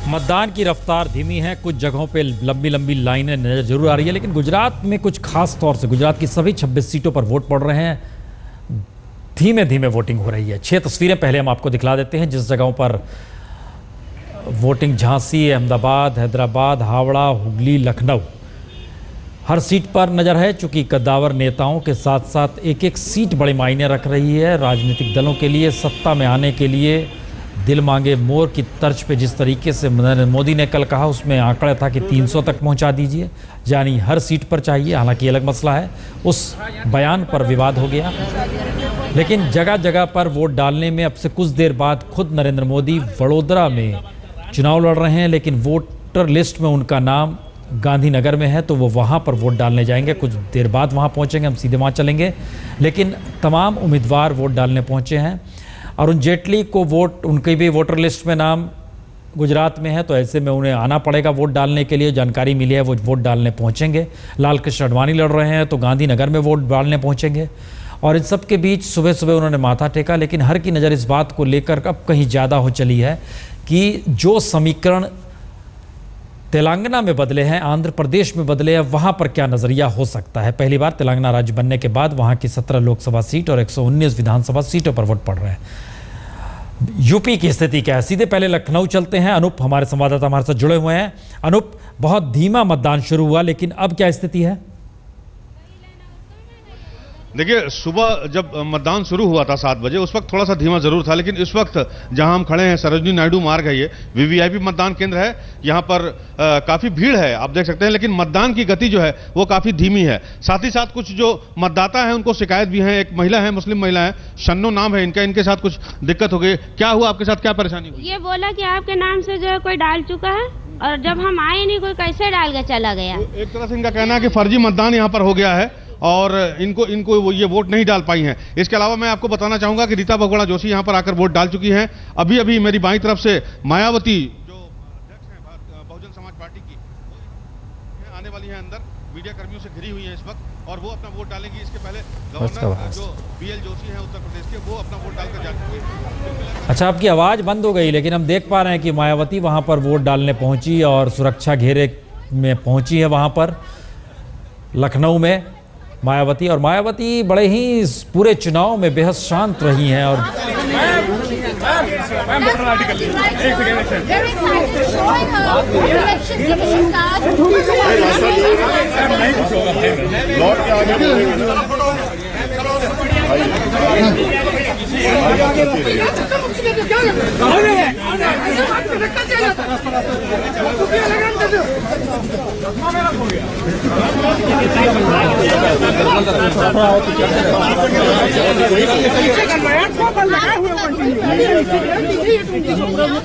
मतदान की रफ्तार धीमी है, कुछ जगहों पे लंबी लंबी लाइनें नजर जरूर आ रही है, लेकिन गुजरात में कुछ खास तौर से गुजरात की सभी 26 सीटों पर वोट पड़ रहे हैं। धीमे धीमे वोटिंग हो रही है। 6 तस्वीरें पहले हम आपको दिखला देते हैं जिस जगहों पर वोटिंग झांसी, अहमदाबाद, हैदराबाद, हावड़ा, हुगली, लखनऊ, हर सीट पर नजर है। चूंकि कद्दावर नेताओं के साथ साथ एक एक सीट बड़े मायने रख रही है राजनीतिक दलों के लिए। सत्ता में आने के लिए दिल मांगे मोर की तर्ज पे जिस तरीके से नरेंद्र मोदी ने कल कहा, उसमें आंकड़ा था कि 300 तक पहुंचा दीजिए, यानी हर सीट पर चाहिए। हालांकि अलग मसला है, उस बयान पर विवाद हो गया। लेकिन जगह जगह पर वोट डालने में अब से कुछ देर बाद खुद नरेंद्र मोदी वडोदरा में चुनाव लड़ रहे हैं, लेकिन वोटर लिस्ट में उनका नाम गांधीनगर में है, तो वो वहाँ पर वोट डालने जाएंगे। कुछ देर बाद वहाँ पहुँचेंगे, हम सीधे वहाँ चलेंगे। लेकिन तमाम उम्मीदवार वोट डालने पहुँचे हैं। अरुण जेटली को वोट, उनके भी वोटर लिस्ट में नाम गुजरात में है, तो ऐसे में उन्हें आना पड़ेगा वोट डालने के लिए। जानकारी मिली है वो वोट डालने पहुँचेंगे। लाल कृष्ण आडवाणी लड़ रहे हैं, तो गांधीनगर में वोट डालने पहुँचेंगे। और इन सब के बीच सुबह सुबह उन्होंने माथा टेका। लेकिन हर की नज़र इस बात को लेकर अब कहीं ज़्यादा हो चली है कि जो समीकरण तेलंगाना में बदले हैं, आंध्र प्रदेश में बदले हैं, वहाँ पर क्या नज़रिया हो सकता है। पहली बार तेलंगाना राज्य बनने के बाद वहाँ की 17 लोकसभा सीट और 119 विधानसभा सीटों पर वोट पड़ रहे हैं। यूपी की स्थिति क्या है, सीधे पहले लखनऊ चलते हैं। अनूप हमारे संवाददाता हमारे साथ जुड़े हुए हैं। अनूप, बहुत धीमा मतदान शुरू हुआ, लेकिन अब क्या स्थिति है? देखिए, सुबह जब मतदान शुरू हुआ था 7 बजे, उस वक्त थोड़ा सा धीमा जरूर था, लेकिन इस वक्त जहां हम खड़े हैं सरोजिनी नायडू मार्ग है, ये वीवीआईपी मतदान केंद्र है। यहां पर काफी भीड़ है, आप देख सकते हैं, लेकिन मतदान की गति जो है वो काफी धीमी है। साथ ही साथ कुछ जो मतदाता है उनको शिकायत भी है। एक महिला है, मुस्लिम महिला है, शन्नो नाम है इनका, इनके साथ कुछ दिक्कत हो गई। क्या हुआ आपके साथ, क्या परेशानी हुई? ये बोला कि आपके नाम से जो है कोई डाल चुका है, और जब हम आए नहीं कोई कैसे डाल के चला गया। तो एक तरह से इनका कहना है कि फर्जी मतदान यहाँ पर हो गया है और इनको वो ये वोट नहीं डाल पाई हैं। इसके अलावा मैं आपको बताना चाहूंगा कि रीता बहुगुणा जोशी यहाँ पर आकर वोट डाल चुकी हैं। अभी अभी मेरी बाईं तरफ से मायावती, जो अध्यक्ष हैं बहुजन समाज पार्टी की, आने वाली हैं अंदर। मीडिया कर्मियों से घिरी हुई है इस वक्त, और वो अपना वोट डालेंगी। इसके पहले गवर्नर जो बीएल जोशी हैं उत्तर प्रदेश के, वो अपना वोट डालकर जा चुकी है। अच्छा, आपकी आवाज़ बंद हो गई, लेकिन हम देख पा रहे हैं कि मायावती वहाँ पर वोट डालने पहुँची और सुरक्षा घेरे में पहुँची है वहाँ पर लखनऊ में मायावती। और मायावती बड़े ही इस पूरे चुनाव में बेहद शांत रही हैं। और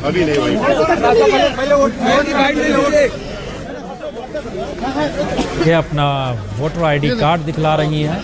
अभी नहीं भाई, ये अपना वोटर आईडी कार्ड दिखला रही हैं।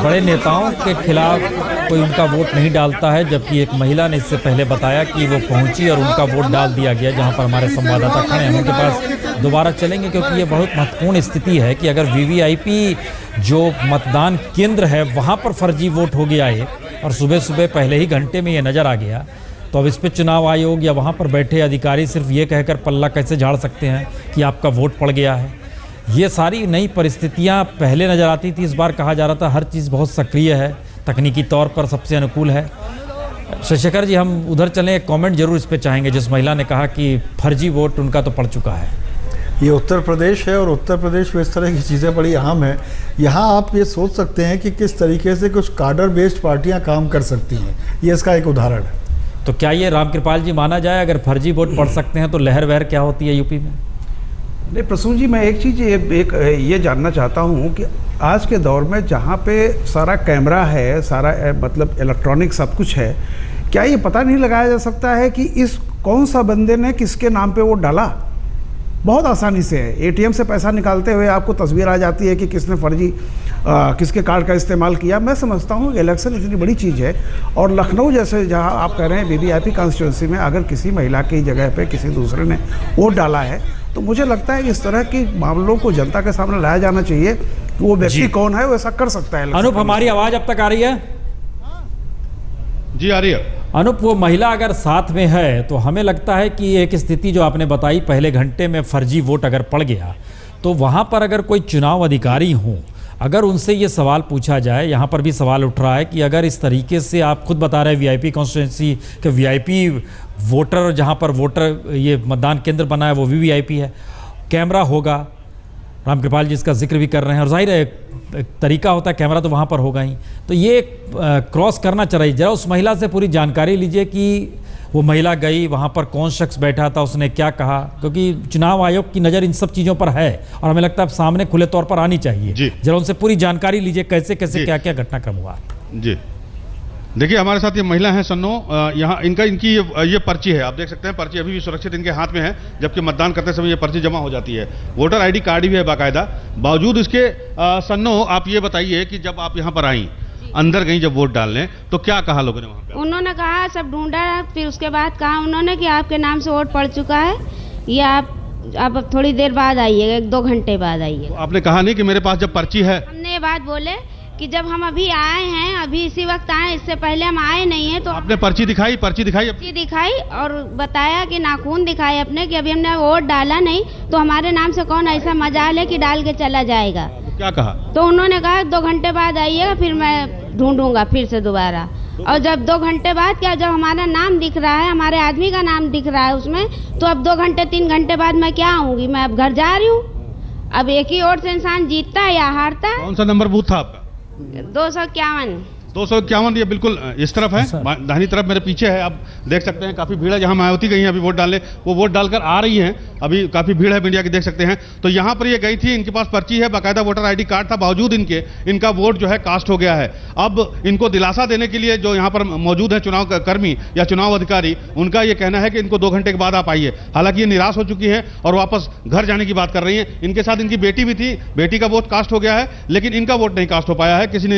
बड़े नेताओं के खिलाफ कोई उनका वोट नहीं डालता है, जबकि एक महिला ने इससे पहले बताया कि वो पहुंची और उनका वोट डाल दिया गया। जहां पर हमारे संवाददाता खड़े हैं, उनके पास दोबारा चलेंगे, क्योंकि ये बहुत महत्वपूर्ण स्थिति है कि अगर वीवीआईपी जो मतदान केंद्र है वहाँ पर फर्जी वोट हो गया है और सुबह सुबह पहले ही घंटे में ये नज़र आ गया, तो अब इस पर चुनाव आयोग या वहाँ पर बैठे अधिकारी सिर्फ ये कहकर पल्ला कैसे झाड़ सकते हैं कि आपका वोट पड़ गया है। ये सारी नई परिस्थितियाँ पहले नज़र आती थी, इस बार कहा जा रहा था हर चीज़ बहुत सक्रिय है, तकनीकी तौर पर सबसे अनुकूल है। शशिखर जी, हम उधर चलें, एक कमेंट जरूर इस पर चाहेंगे। जिस महिला ने कहा कि फर्जी वोट उनका तो पड़ चुका है। ये उत्तर प्रदेश है और उत्तर प्रदेश में इस तरह की चीज़ें बड़ी अहम हैं। यहाँ आप ये सोच सकते हैं कि किस तरीके से कुछ काडर बेस्ड पार्टियाँ काम कर सकती हैं, ये इसका एक उदाहरण है। तो क्या ये रामकृपाल जी माना जाए, अगर फर्जी वोट पड़ सकते हैं तो लहर वहर क्या होती है यूपी में? नहीं प्रसून जी, मैं एक चीज़ ये जानना चाहता हूँ कि आज के दौर में जहाँ पे सारा कैमरा है, सारा मतलब इलेक्ट्रॉनिक सब कुछ है, क्या ये पता नहीं लगाया जा सकता है कि इस कौन सा बंदे ने किसके नाम पे वोट डाला? बहुत आसानी से है, एटीएम से पैसा निकालते हुए आपको तस्वीर आ जाती है कि किसने फर्जी किसके कार्ड का इस्तेमाल किया। मैं समझता हूँ इलेक्शन इतनी बड़ी चीज़ है, और लखनऊ जैसे जहाँ आप कह रहे हैं वीवीआईपी कॉन्स्टिट्यूंसी में अगर किसी महिला की जगह पे किसी दूसरे ने वोट डाला है, तो मुझे लगता है कि इस तरह की मामलों को जनता के सामने लाया जाना चाहिए कि वो व्यक्ति कौन है, वो ऐसा कर सकता है। अनूप, हमारी आवाज़ अब तक आ रही है? जी आ रही है। अनूप, वो महिला अगर साथ में है तो हमें लगता है कि एक स्थिति जो आपने बताई, पहले घंटे में फर्जी वोट अगर पड़ गया तो वहाँ पर अगर कोई चुनाव अधिकारी हों, अगर उनसे ये सवाल पूछा जाए, यहाँ पर भी सवाल उठ रहा है कि अगर इस तरीके से आप खुद बता रहे हैं वीआईपी कॉन्स्टिट्यूंसी के वीआईपी वोटर, जहाँ पर वोटर ये मतदान केंद्र बना है वो भी वीआईपी है, कैमरा होगा, रामकृपाल जी इसका जिक्र भी कर रहे हैं, और जाहिर है एक तरीका होता है, कैमरा तो वहाँ पर होगा ही। तो ये क्रॉस करना चाहिए। जरा उस महिला से पूरी जानकारी लीजिए कि वो महिला गई वहाँ पर, कौन शख्स बैठा था, उसने क्या कहा, क्योंकि चुनाव आयोग की नज़र इन सब चीज़ों पर है और हमें लगता है सामने खुले तौर पर आनी चाहिए। जरा उनसे पूरी जानकारी लीजिए कैसे कैसे क्या क्या घटनाक्रम हुआ। जी देखिए, हमारे साथ ये महिला है सन्नो, यहाँ इनकी ये पर्ची है, आप देख सकते हैं पर्ची अभी भी सुरक्षित इनके हाथ में है, जबकि मतदान करते समय ये पर्ची जमा हो जाती है। वोटर आईडी कार्ड भी है बाकायदा। बावजूद इसके सन्नो, आप ये बताइए कि जब आप यहाँ पर आई, अंदर गई जब वोट डालने, तो क्या कहा लोगों ने वहाँ पे? उन्होंने कहा, सब ढूंढा, फिर उसके बाद कहा उन्होंने कि आपके नाम से वोट पड़ चुका है, ये आप थोड़ी देर बाद आइएगा, 1-2 घंटे बाद आइएगा। तो आपने कहा नहीं कि मेरे पास जब पर्ची है? हमने ये बात बोले कि जब हम अभी आए हैं, अभी इसी वक्त आए, इससे पहले हम आए नहीं है। तो आपने पर्ची दिखाई? पर्ची दिखाई और बताया कि नाखून दिखाए अपने, कि अभी हमने वोट डाला नहीं, तो हमारे नाम से कौन ऐसा मजाल है कि डाल के चला जाएगा। तो क्या कहा? तो उन्होंने कहा 2 घंटे बाद आइएगा, फिर मैं ढूंढूंगा फिर से दोबारा। और जब 2 घंटे बाद क्या, जब हमारा नाम दिख रहा है, हमारे आदमी का नाम दिख रहा है उसमें, तो अब 2 घंटे 3 घंटे बाद मैं क्या आऊंगी? मैं अब घर जा रही हूँ। अब एक ही वोट से इंसान जीतता है या हारता है। कौन सा नंबर बूथ था आपका? 251। 251। ये बिल्कुल इस तरफ है, दाहिनी तरफ मेरे पीछे है, आप देख सकते हैं काफी भीड़ है। जहां मायावती गई हैं अभी वोट डालने, वो वोट डालकर आ रही हैं, अभी काफी भीड़ है मीडिया की, देख सकते हैं। तो यहां पर ये गई थी, इनके पास पर्ची है, बाकायदा वोटर आईडी कार्ड था, बावजूद इनका वोट जो है कास्ट हो गया है। अब इनको दिलासा देने के लिए जो यहाँ पर मौजूद है चुनाव कर्मी या चुनाव अधिकारी, उनका ये कहना है कि इनको 2 घंटे के बाद आप आइए। हालांकि ये निराश हो चुकी है और वापस घर जाने की बात कर रही है। इनके साथ इनकी बेटी भी थी, बेटी का वोट कास्ट हो गया है, लेकिन इनका वोट नहीं कास्ट हो पाया है। किसी ने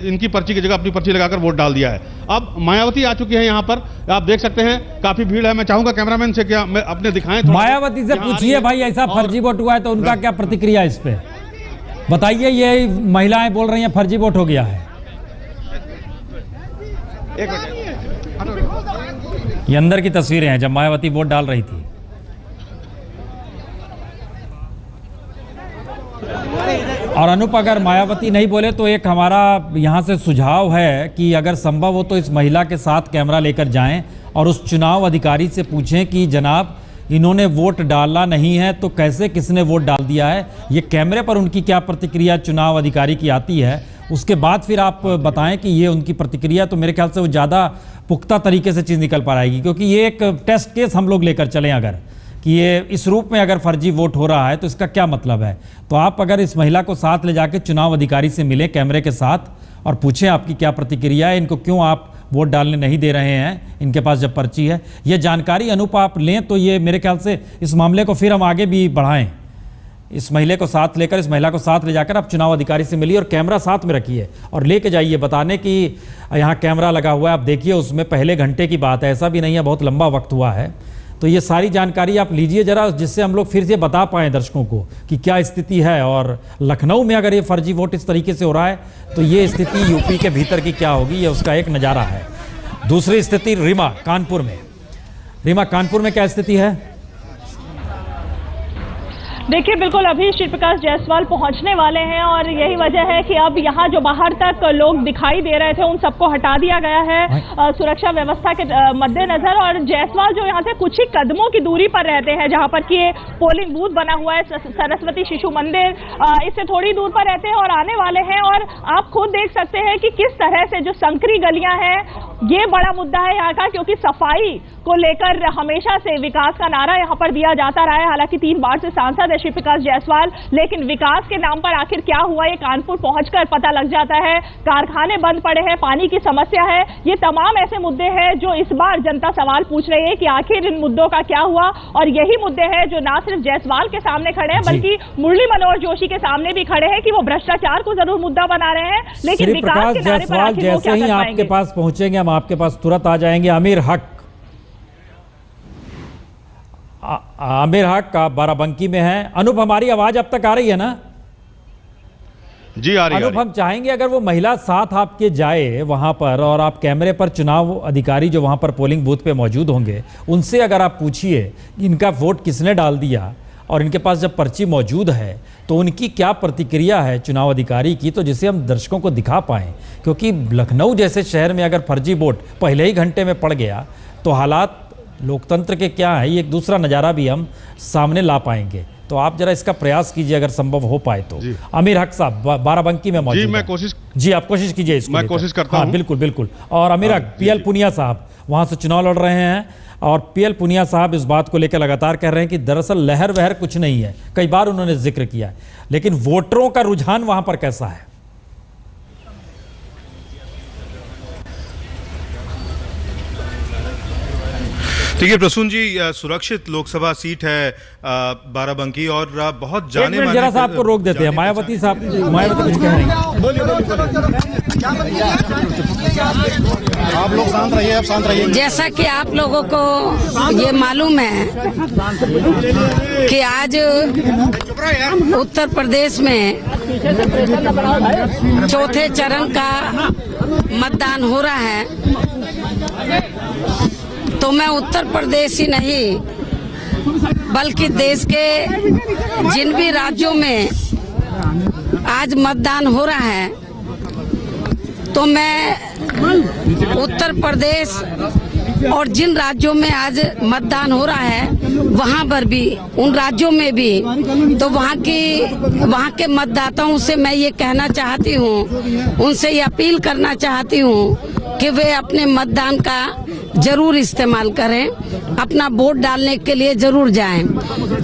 इनकी पर्ची की जगह अपनी पर्ची लगाकर वोट डाल दिया है। अब मायावती आ चुकी है यहाँ पर, आप देख सकते हैं काफी भीड़ है। मैं चाहूंगा कैमरामैन से क्या मैं अपने दिखाएं, मायावती से पूछिए भाई, ऐसा फर्जी वोट हुआ है तो उनका क्या प्रतिक्रिया इस पे बताइए। ये महिलाएं बोल रही हैं फर्जी वोट हो गया है। ये अंदर की तस्वीरें हैं जब मायावती वोट डाल रही थी। और अनूप, अगर मायावती नहीं बोले तो एक हमारा यहाँ से सुझाव है कि अगर संभव हो तो इस महिला के साथ कैमरा लेकर जाएं और उस चुनाव अधिकारी से पूछें कि जनाब इन्होंने वोट डाला नहीं है तो कैसे, किसने वोट डाल दिया है, ये कैमरे पर उनकी क्या प्रतिक्रिया चुनाव अधिकारी की आती है, उसके बाद फिर आप बताएं कि ये उनकी प्रतिक्रिया। तो मेरे ख्याल से वो ज़्यादा पुख्ता तरीके से चीज़ निकल पाएगी, क्योंकि ये एक टेस्ट केस हम लोग लेकर चलें अगर कि ये इस रूप में अगर फर्जी वोट हो रहा है तो इसका क्या मतलब है। तो आप अगर इस महिला को साथ ले जाके चुनाव अधिकारी से मिलें कैमरे के साथ और पूछें आपकी क्या प्रतिक्रिया है, इनको क्यों आप वोट डालने नहीं दे रहे हैं, इनके पास जब पर्ची है। ये जानकारी अनूप आप लें तो ये मेरे ख्याल से इस मामले को फिर हम आगे भी बढ़ाएं। इस महिला को साथ लेकर, इस महिला को साथ ले जाकर आप चुनाव अधिकारी से मिलिए और कैमरा साथ में रखिए और लेके जाइए, बताने कि यहाँ कैमरा लगा हुआ है, आप देखिए उसमें पहले घंटे की बात है, ऐसा भी नहीं है बहुत लंबा वक्त हुआ है। तो ये सारी जानकारी आप लीजिए जरा, जिससे हम लोग फिर से बता पाएँ दर्शकों को कि क्या स्थिति है। और लखनऊ में अगर ये फर्जी वोट इस तरीके से हो रहा है तो ये स्थिति यूपी के भीतर की क्या होगी, ये उसका एक नज़ारा है। दूसरी स्थिति रीमा कानपुर में। रीमा, कानपुर में क्या स्थिति है? देखिए, बिल्कुल अभी श्री प्रकाश जायसवाल पहुंचने वाले हैं और यही वजह है कि अब यहाँ जो बाहर तक लोग दिखाई दे रहे थे उन सबको हटा दिया गया है सुरक्षा व्यवस्था के मद्देनजर। और जायसवाल जो यहाँ से कुछ ही कदमों की दूरी पर रहते हैं, जहाँ पर कि पोलिंग बूथ बना हुआ है, सरस्वती शिशु मंदिर, इससे थोड़ी दूर पर रहते हैं और आने वाले हैं। और आप खुद देख सकते हैं कि किस तरह से जो संकरी गलियां हैं, ये बड़ा मुद्दा है यहाँ का, क्योंकि सफाई को लेकर हमेशा से विकास का नारा यहाँ पर दिया जाता रहा है। हालांकि 3 बार से सांसद है श्री प्रकाश जायसवाल, लेकिन विकास के नाम पर आखिर क्या हुआ ये कानपुर पहुंचकर पता लग जाता है। कारखाने बंद पड़े हैं, पानी की समस्या है, ये तमाम ऐसे मुद्दे हैं जो इस बार जनता सवाल पूछ रही है कि आखिर इन मुद्दों का क्या हुआ। और यही मुद्दे हैं जो ना सिर्फ जायसवाल के सामने खड़े हैं बल्कि मुरली मनोहर जोशी के सामने भी खड़े हैं कि वो भ्रष्टाचार को जरूर मुद्दा बना रहे हैं, लेकिन विकास के नारे पर आखिर वो क्या कर पाएंगे। आपके पास पहुंचेंगे, हम आपके पास तुरंत आ जाएंगे। आमिर हक आप बाराबंकी में हैं। अनूप, हमारी आवाज अब तक आ रही है ना? जी आ रही है। अनूप, हम चाहेंगे अगर वो महिला साथ आपके जाए वहां पर और आप कैमरे पर चुनाव अधिकारी जो वहां पर पोलिंग बूथ पे मौजूद होंगे उनसे अगर आप पूछिए कि इनका वोट किसने डाल दिया और इनके पास जब पर्ची मौजूद है तो उनकी क्या प्रतिक्रिया है चुनाव अधिकारी की, तो जिसे हम दर्शकों को दिखा पाएं। क्योंकि लखनऊ जैसे शहर में अगर फर्जी वोट पहले ही घंटे में पड़ गया तो हालात लोकतंत्र के क्या है, ये एक दूसरा नज़ारा भी हम सामने ला पाएंगे। तो आप जरा इसका प्रयास कीजिए अगर संभव हो पाए तो। अमीर हक साहब बाराबंकी में मौजूद जी मैं हैं। कोशिश जी आप कोशिश कीजिए इसको मैं लेकर। कोशिश करता हाँ, हूं। बिल्कुल बिल्कुल। और अमीर हक पीएल पुनिया साहब वहां से चुनाव लड़ रहे हैं और पीएल पुनिया साहब इस बात को लेकर लगातार कह रहे हैं कि दरअसल लहर वहर कुछ नहीं है, कई बार उन्होंने जिक्र किया, लेकिन वोटरों का रुझान वहां पर कैसा है? देखिए प्रसून जी, सुरक्षित लोकसभा सीट है बाराबंकी और बहुत जाने एक मिनट जरा सा आपको रोक देते हैं। मायावती साहब, मायावती कुछ कह रही हैं। आप लोग शांत रहिए, आप शांत रहिए। जैसा कि आप लोगों को ये मालूम है कि आज उत्तर प्रदेश में चौथे चरण का मतदान हो रहा है, तो मैं उत्तर प्रदेश ही नहीं बल्कि देश के जिन भी राज्यों में आज मतदान हो रहा है, तो मैं उत्तर प्रदेश और जिन राज्यों में आज मतदान हो रहा है वहां पर भी, उन राज्यों में भी, तो वहां के मतदाताओं से मैं ये कहना चाहती हूँ, उनसे ये अपील करना चाहती हूँ कि वे अपने मतदान का जरूर इस्तेमाल करें, अपना वोट डालने के लिए जरूर जाएं।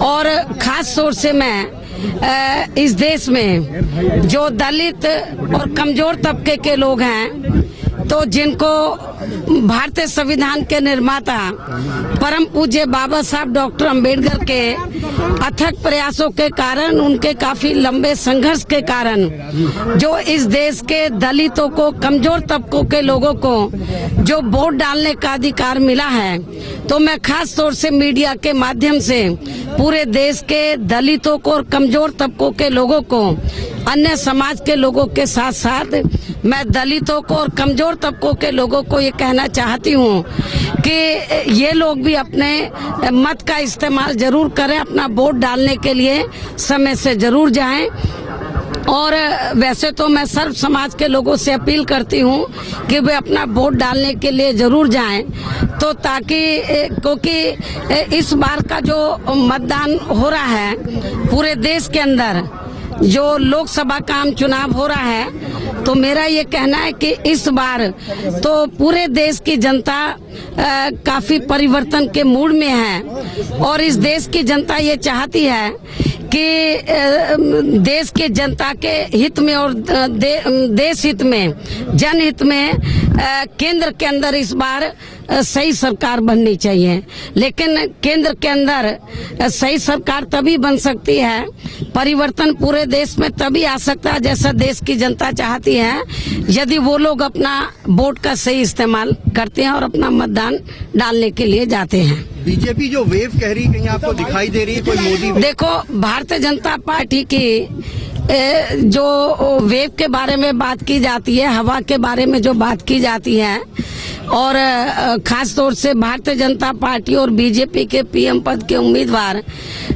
और खास तौर से मैं इस देश में जो दलित और कमजोर तबके के लोग हैं, तो जिनको भारतीय संविधान के निर्माता परम पूज्य बाबा साहब डॉक्टर अंबेडकर के अथक प्रयासों के कारण, उनके काफी लंबे संघर्ष के कारण जो इस देश के दलितों को, कमजोर तबकों के लोगों को जो वोट डालने का अधिकार मिला है, तो मैं खास तौर से मीडिया के माध्यम से पूरे देश के दलितों को और कमजोर तबकों के लोगों को, अन्य समाज के लोगों के साथ साथ मैं दलितों को और कमजोर तबकों के लोगों को ये कहना चाहती हूँ कि ये लोग भी अपने मत का इस्तेमाल जरूर करें, अपना वोट डालने के लिए समय से जरूर जाएं। और वैसे तो मैं सर्व समाज के लोगों से अपील करती हूँ कि वे अपना वोट डालने के लिए जरूर जाएं, तो ताकि, क्योंकि इस बार का जो मतदान हो रहा है पूरे देश के अंदर, जो लोकसभा का आम चुनाव हो रहा है, तो मेरा ये कहना है कि इस बार तो पूरे देश की जनता काफी परिवर्तन के मूड में है और इस देश की जनता ये चाहती है कि देश के जनता के हित में और देश हित में, जनहित में केंद्र के अंदर इस बार सही सरकार बननी चाहिए। लेकिन केंद्र के अंदर सही सरकार तभी बन सकती है, परिवर्तन पूरे देश में तभी आ सकता है जैसा देश की जनता चाहती है, यदि वो लोग अपना वोट का सही इस्तेमाल करते हैं और अपना मतदान डालने के लिए जाते हैं। बीजेपी जो वेव कह रही, कहीं आपको दिखाई दे रही है कोई मोदी? देखो, भारतीय जनता पार्टी की जो वेव के बारे में बात की जाती है, हवा के बारे में जो बात की जाती है, और खास तौर से भारतीय जनता पार्टी और बीजेपी के पीएम पद के उम्मीदवार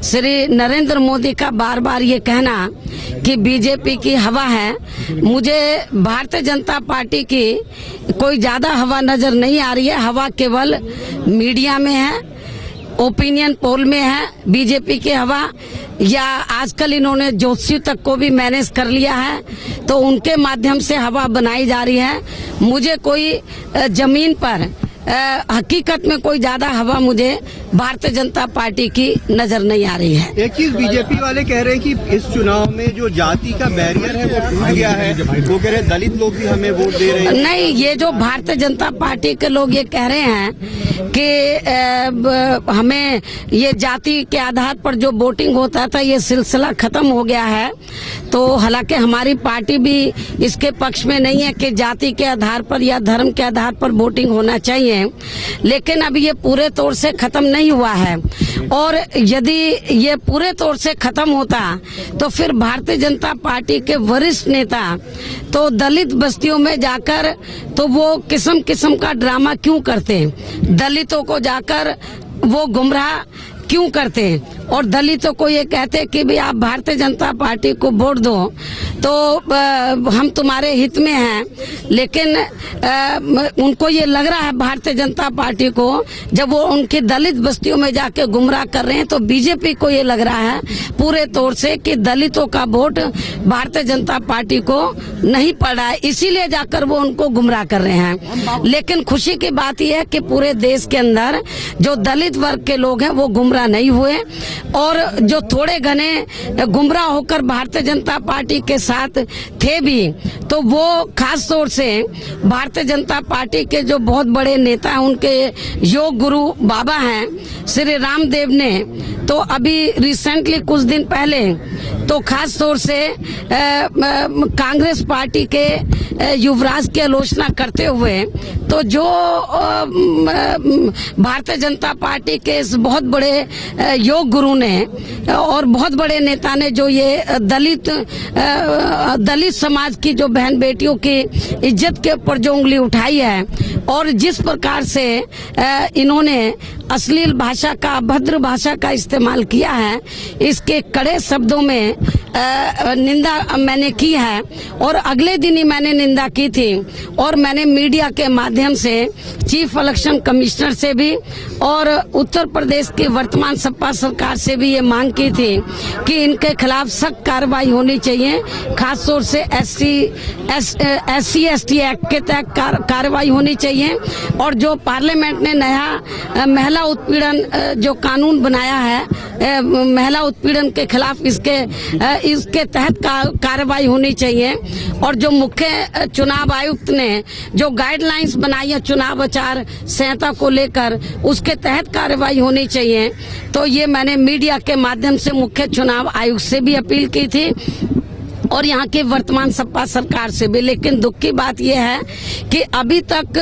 श्री नरेंद्र मोदी का बार बार ये कहना कि बीजेपी की हवा है, मुझे भारतीय जनता पार्टी की कोई ज्यादा हवा नजर नहीं आ रही है। हवा केवल मीडिया में है, ओपिनियन पोल में है बीजेपी की हवा, या आजकल इन्होंने ज्योतिषी तक को भी मैनेज कर लिया है, तो उनके माध्यम से हवा बनाई जा रही है। मुझे कोई जमीन पर हकीकत में कोई ज्यादा हवा मुझे भारतीय जनता पार्टी की नजर नहीं आ रही है। एक चीज बीजेपी वाले कह रहे हैं कि इस चुनाव में जो जाति का बैरियर है वो टूट गया है, वो कह रहे हैं दलित लोग भी हमें वोट दे रहे हैं। नहीं, ये जो भारतीय जनता पार्टी के लोग ये कह रहे हैं कि हमें ये जाति के आधार पर जो वोटिंग होता था ये सिलसिला खत्म हो गया है, तो हालांकि हमारी पार्टी भी इसके पक्ष में नहीं है कि जाति के आधार पर या धर्म के आधार पर वोटिंग होना चाहिए। में, लेकिन अभी ये पूरे तौर से खत्म नहीं हुआ है। और यदि ये पूरे तौर से खत्म होता तो फिर भारतीय जनता पार्टी के वरिष्ठ नेता तो दलित बस्तियों में जाकर तो वो किस्म किस्म का ड्रामा क्यों करते, दलितों को जाकर वो गुमराह क्यों करते और दलितों को ये कहते कि भी आप भारतीय जनता पार्टी को वोट दो तो हम तुम्हारे हित में हैं। लेकिन उनको ये लग रहा है भारतीय जनता पार्टी को, जब वो उनकी दलित बस्तियों में जाके गुमराह कर रहे हैं, तो बीजेपी को ये लग रहा है पूरे तौर से कि दलितों का वोट भारतीय जनता पार्टी को नहीं पड़ रहा है, इसीलिए जाकर वो उनको गुमराह कर रहे हैं। लेकिन खुशी की बात यह है कि पूरे देश के अंदर जो दलित वर्ग के लोग हैं वो गुमराह नहीं हुए, और जो थोड़े घने गुमराह होकर भारतीय जनता पार्टी के साथ थे भी, तो वो खास तौर से भारतीय जनता पार्टी के जो बहुत बड़े नेता हैं, उनके योग गुरु बाबा हैं श्री रामदेव ने तो अभी रिसेंटली कुछ दिन पहले तो खास तौर से कांग्रेस पार्टी के युवराज की आलोचना करते हुए तो जो भारतीय जनता पार्टी के इस बहुत बड़े योग गुरु ने और बहुत बड़े नेता ने जो ये दलित समाज की जो बहन बेटियों की इज्जत के ऊपर जो उंगली उठाई है और जिस प्रकार से इन्होंने अश्लील भाषा का, अभद्र भाषा का इस्तेमाल किया है, इसके कड़े शब्दों में निंदा मैंने की है। और अगले दिन ही मैंने निंदा की थी और मैंने मीडिया के माध्यम से चीफ इलेक्शन कमिश्नर से भी और उत्तर प्रदेश की वर्तमान सपा सरकार से भी ये मांग की थी कि इनके खिलाफ सख्त कार्रवाई होनी चाहिए, खासतौर से SC/ST एक्ट के तहत कार्रवाई होनी चाहिए। और जो पार्लियामेंट ने नया महिला उत्पीड़न जो कानून बनाया है, महिला उत्पीड़न के खिलाफ इसके तहत कार्रवाई होनी चाहिए। और जो मुख्य चुनाव आयुक्त ने जो गाइडलाइंस बनाई है चुनाव आचार संहिता को लेकर, उसके तहत कार्रवाई होनी चाहिए। तो ये मैंने मीडिया के माध्यम से मुख्य चुनाव आयुक्त से भी अपील की थी और यहाँ के वर्तमान सपा सरकार से भी। लेकिन दुख की बात यह है कि अभी तक,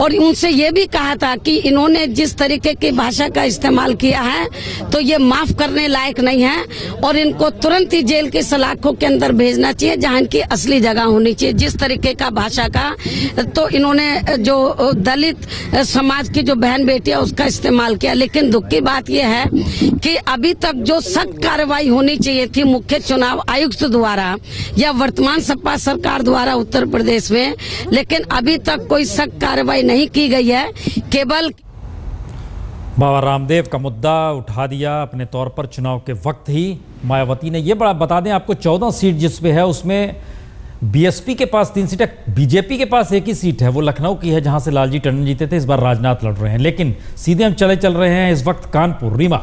और उनसे ये भी कहा था कि इन्होंने जिस तरीके की भाषा का इस्तेमाल किया है तो ये माफ करने लायक नहीं है और इनको तुरंत ही जेल की सलाखों के अंदर भेजना चाहिए जहाँ इनकी असली जगह होनी चाहिए। जिस तरीके का भाषा का तो इन्होंने जो दलित समाज की जो बहन बेटियां उसका इस्तेमाल किया। लेकिन दुख की बात यह है कि अभी तक जो सख्त कार्रवाई होनी चाहिए थी मुख्य चुनाव आयुक्त द्वारा या वर्तमान सपा सरकार द्वारा उत्तर प्रदेश में, लेकिन अभी तक कोई सख्त कार्रवाई नहीं की गई है। केवल बाबा रामदेव का मुद्दा उठा दिया अपने तौर पर चुनाव के वक्त ही मायावती ने। ये बड़ा बता दें आपको, 14 सीट जिसमें है उसमें बीएसपी के पास 3 सीटें, बीजेपी के पास एक ही सीट है, वो लखनऊ की है जहां से लालजी टंडन जीते थे। इस बार राजनाथ लड़ रहे हैं। लेकिन सीधे हम चल रहे हैं इस वक्त कानपुर। रीमा,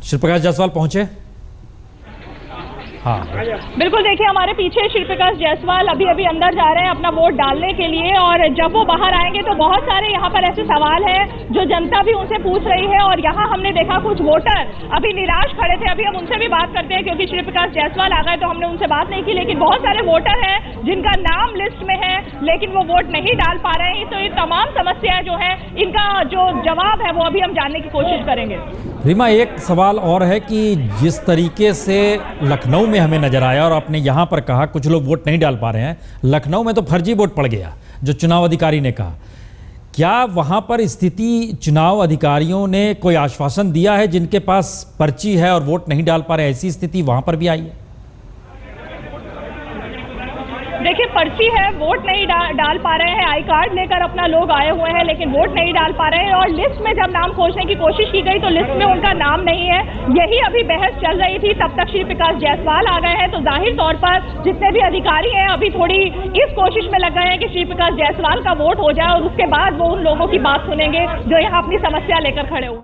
श्री प्रकाश जायसवाल पहुंचे। हाँ बिल्कुल, देखिए हमारे पीछे श्री प्रकाश जायसवाल अभी अंदर जा रहे हैं अपना वोट डालने के लिए, और जब वो बाहर आएंगे तो बहुत सारे यहाँ पर ऐसे सवाल हैं जो जनता भी उनसे पूछ रही है। और यहाँ हमने देखा कुछ वोटर अभी निराश खड़े थे, अभी हम उनसे भी बात करते हैं क्योंकि श्री प्रकाश जायसवाल आ गए तो हमने उनसे बात नहीं की। लेकिन बहुत सारे वोटर हैं जिनका नाम लिस्ट में है लेकिन वो वोट नहीं डाल पा रहे हैं। तो ये तमाम समस्याएं जो है इनका जो जवाब है वो अभी हम जानने की कोशिश करेंगे। रीमा, एक सवाल और है कि जिस तरीके से लखनऊ में हमें नजर आया और आपने यहाँ पर कहा कुछ लोग वोट नहीं डाल पा रहे हैं, लखनऊ में तो फर्जी वोट पड़ गया जो चुनाव अधिकारी ने कहा। क्या वहाँ पर स्थिति चुनाव अधिकारियों ने कोई आश्वासन दिया है जिनके पास पर्ची है और वोट नहीं डाल पा रहे, ऐसी स्थिति वहाँ पर भी आई है? देखिए पर्ची है, वोट नहीं डाल पा रहे हैं, आई कार्ड लेकर अपना लोग आए हुए हैं लेकिन वोट नहीं डाल पा रहे हैं। और लिस्ट में जब नाम खोजने की कोशिश की गई तो लिस्ट में उनका नाम नहीं है। यही अभी बहस चल रही थी, तब तक श्री प्रकाश जायसवाल आ गए हैं। तो जाहिर तौर पर जितने भी अधिकारी हैं अभी थोड़ी इस कोशिश में लग गए हैं कि श्री प्रकाश जायसवाल का वोट हो जाए और उसके बाद वो उन लोगों की बात सुनेंगे जो यहाँ अपनी समस्या लेकर खड़े हुए।